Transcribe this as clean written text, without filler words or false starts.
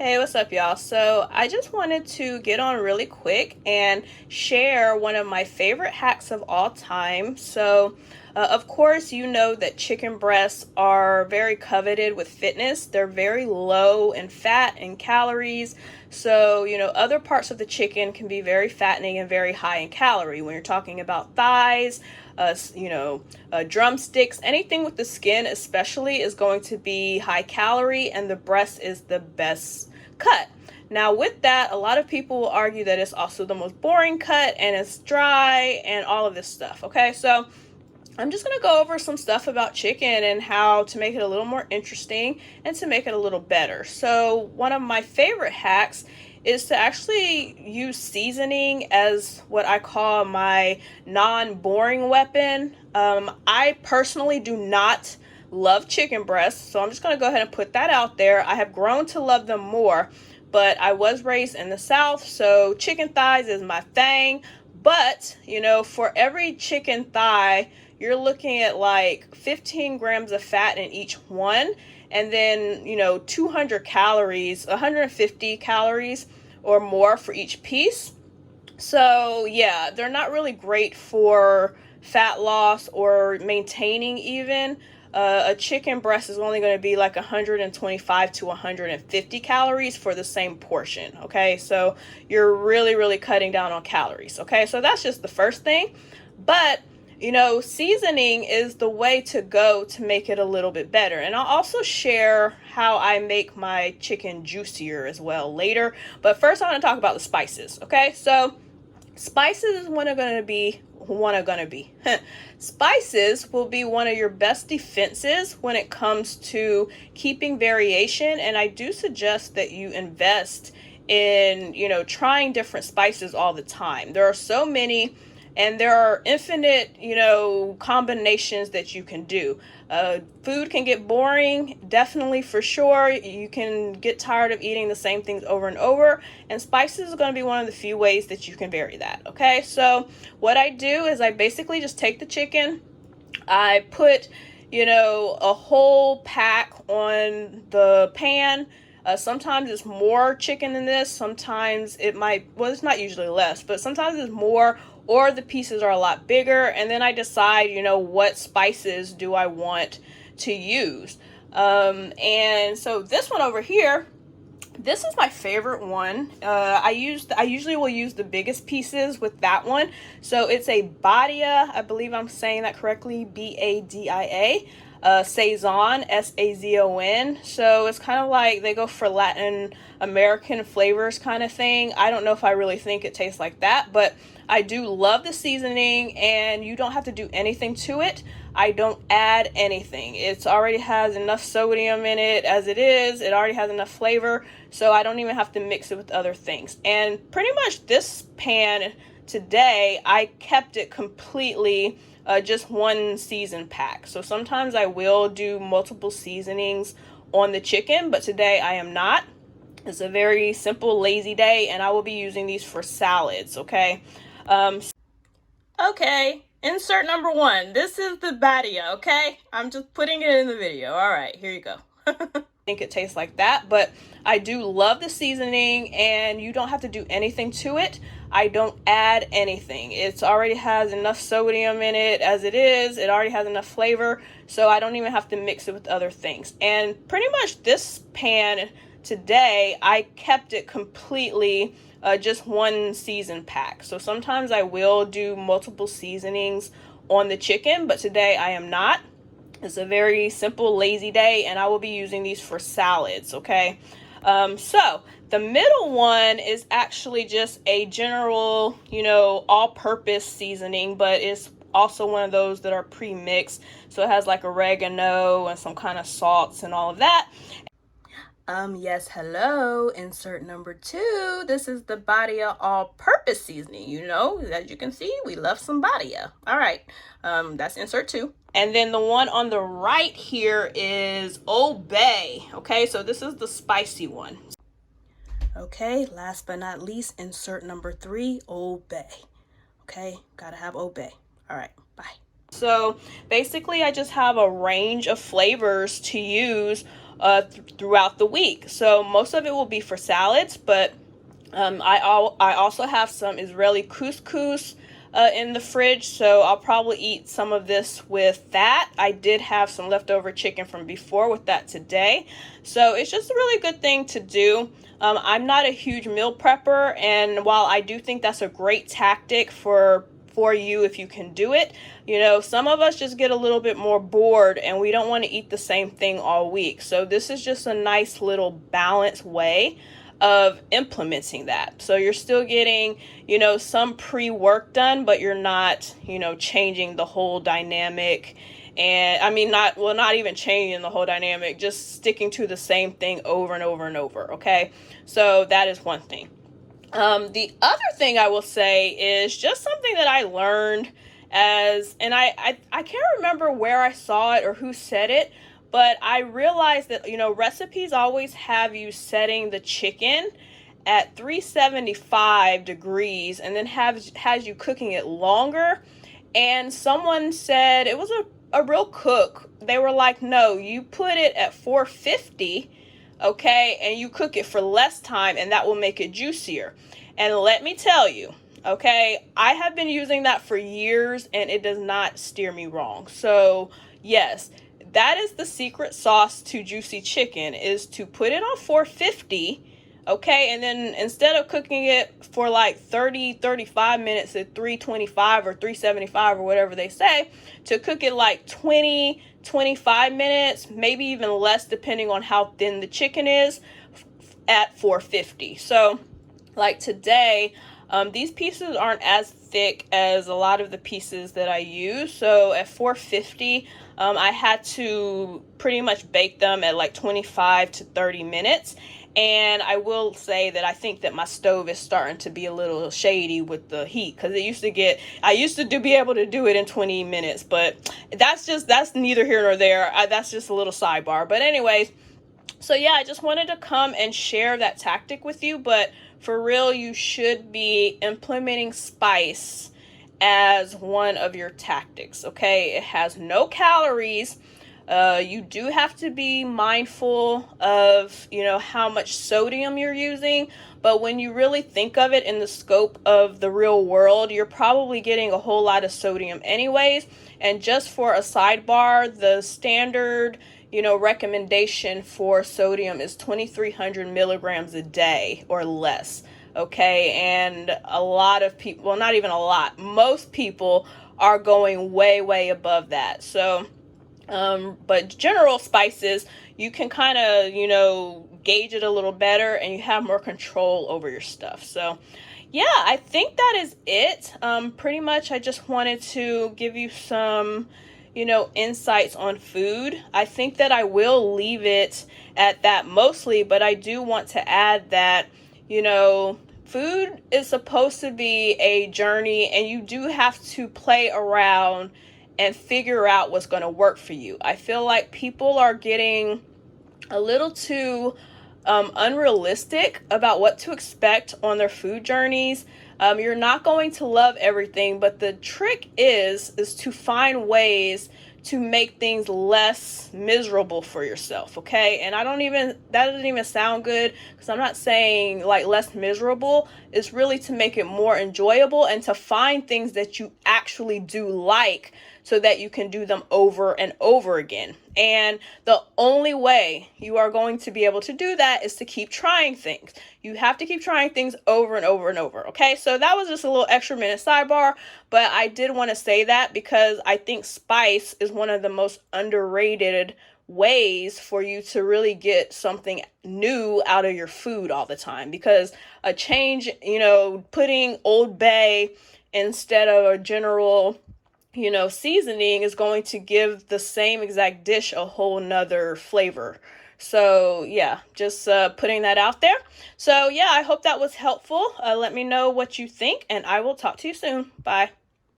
Hey, what's up, y'all? So I just wanted to get on really quick and share one of my favorite hacks of all time. Of course, you know that chicken breasts are very coveted with fitness. They're very low in fat and calories. So, other parts of the chicken can be very fattening and very high in calorie. When you're talking about thighs, drumsticks, anything with the skin especially is going to be high calorie, and the breast is the best cut. Now, with that, a lot of people will argue that it's also the most boring cut and it's dry and all of this stuff. Okay, so I'm just going to go over some stuff about chicken and how to make it a little more interesting and to make it a little better. So one of my favorite hacks is to actually use seasoning as what I call my non-boring weapon. I personally do not love chicken breasts, so I'm just going to go ahead and put that out there. I have grown to love them more, but I was raised in the South, so chicken thighs is my thing. But, for every chicken thigh, you're looking at like 15 grams of fat in each one, and then 200 calories, 150 calories or more for each piece. So yeah, they're not really great for fat loss or maintaining even. A chicken breast is only going to be like 125 to 150 calories for the same portion. Okay, so you're really cutting down on calories. Okay, so that's just the first thing. But seasoning is the way to go to make it a little bit better. And I'll also share how I make my chicken juicier as well later. But first I want to talk about the spices. Okay, so spices is Spices will be one of your best defenses when it comes to keeping variation, and I do suggest that you invest in, trying different spices all the time. There are so many, and there are infinite, combinations that you can do. Food can get boring, definitely, for sure. You can get tired of eating the same things over and over, and spices are going to be one of the few ways that you can vary that. Okay, so what I do is I basically just take the chicken, I put, a whole pack on the pan. Sometimes it's more chicken than this. Sometimes it's not usually less, but sometimes it's more, or the pieces are a lot bigger. And then I decide, what spices do I want to use. And so this one over here, this is my favorite one. I usually will use the biggest pieces with that one. So it's a Badia, I believe I'm saying that correctly, Badia. Sazon, Sazon. So it's kind of like they go for Latin American flavors kind of thing. I don't know if I really think it tastes like that, but I do love the seasoning, and you don't have to do anything to it. I don't add anything. It already has enough sodium in it as it is. It already has enough flavor, so I don't even have to mix it with other things. And pretty much this pan today, I kept it completely just one season pack. So sometimes I will do multiple seasonings on the chicken, but today I am not. It's a very simple, lazy day, and I will be using these for salads. Okay. Okay, insert number one. This is the Badia, okay? I'm just putting it in the video. All right, here you go. I think it tastes like that, but I do love the seasoning, and you don't have to do anything to it. I don't add anything. It already has enough sodium in it as it is. It already has enough flavor, so I don't even have to mix it with other things. And pretty much this pan today, I kept it completely just one season pack. So sometimes I will do multiple seasonings on the chicken, but today I am not. It's a very simple, lazy day, and I will be using these for salads. Okay. So the middle one is actually just a general, all-purpose seasoning, but it's also one of those that are pre-mixed. So it has like oregano and some kind of salts and all of that. Yes, hello, insert number two. This is the Badia all-purpose seasoning. As you can see, we love some Badia. All right, that's insert two. And then the one on the right here is Old Bay. Okay, so this is the spicy one. Okay, last but not least, insert number three, Old Bay. Okay, gotta have Old Bay. All right, bye. So basically I just have a range of flavors to use throughout the week. So most of it will be for salads, but I also have some Israeli couscous in the fridge, so I'll probably eat some of this with that. I did have some leftover chicken from before with that today, so it's just a really good thing to do. I'm not a huge meal prepper, and while I do think that's a great tactic for you if you can do it, some of us just get a little bit more bored and we don't want to eat the same thing all week. So this is just a nice little balanced way of implementing that. So you're still getting, some pre-work done, but you're not, changing the whole dynamic. And I mean, not even changing the whole dynamic, just sticking to the same thing over and over and over. Okay. So that is one thing. The other thing I will say is just something that I learned and I can't remember where I saw it or who said it, but I realized that, recipes always have you setting the chicken at 375 degrees and then has you cooking it longer. And someone said, it was a real cook. They were like, no, you put it at 450, okay, and you cook it for less time and that will make it juicier. And let me tell you, okay, I have been using that for years and it does not steer me wrong. So yes, that is the secret sauce to juicy chicken, is to put it on 450, okay, and then instead of cooking it for like 35 minutes at 325 or 375 or whatever they say, to cook it like 25 minutes, maybe even less depending on how thin the chicken is, at 450. So like today, these pieces aren't as thick as a lot of the pieces that I use. So at 450, I had to pretty much bake them at like 25 to 30 minutes. And I will say that I think that my stove is starting to be a little shady with the heat, because I used to be able to do it in 20 minutes, but that's neither here nor there. That's just a little sidebar. But anyways, so yeah, I just wanted to come and share that tactic with you. But for real, you should be implementing spice as one of your tactics, okay? It has no calories. You do have to be mindful of, how much sodium you're using. But when you really think of it in the scope of the real world, you're probably getting a whole lot of sodium anyways. And just for a sidebar, the standard, recommendation for sodium is 2,300 milligrams a day or less. Okay. And a lot of people, well, not even a lot, most people are going way, way above that. So, but general spices, you can kind of, gauge it a little better and you have more control over your stuff. So yeah, I think that is it. Pretty much I just wanted to give you some, insights on food. I think that I will leave it at that mostly, but I do want to add that, food is supposed to be a journey and you do have to play around and figure out what's going to work for you. I feel like people are getting a little too unrealistic about what to expect on their food journeys. You're not going to love everything, but the trick is to find ways to make things less miserable for yourself, okay? And that doesn't even sound good, because I'm not saying like less miserable. It's really to make it more enjoyable and to find things that you actually do like, so that you can do them over and over again. And the only way you are going to be able to do that is to keep trying things. You have to keep trying things over and over and over. Okay, so that was just a little extra minute sidebar, but I did want to say that because I think spice is one of the most underrated ways for you to really get something new out of your food all the time. Because a change, putting Old Bay instead of a general seasoning is going to give the same exact dish a whole nother flavor. So yeah, just putting that out there. So yeah, I hope that was helpful. Let me know what you think and I will talk to you soon. Bye.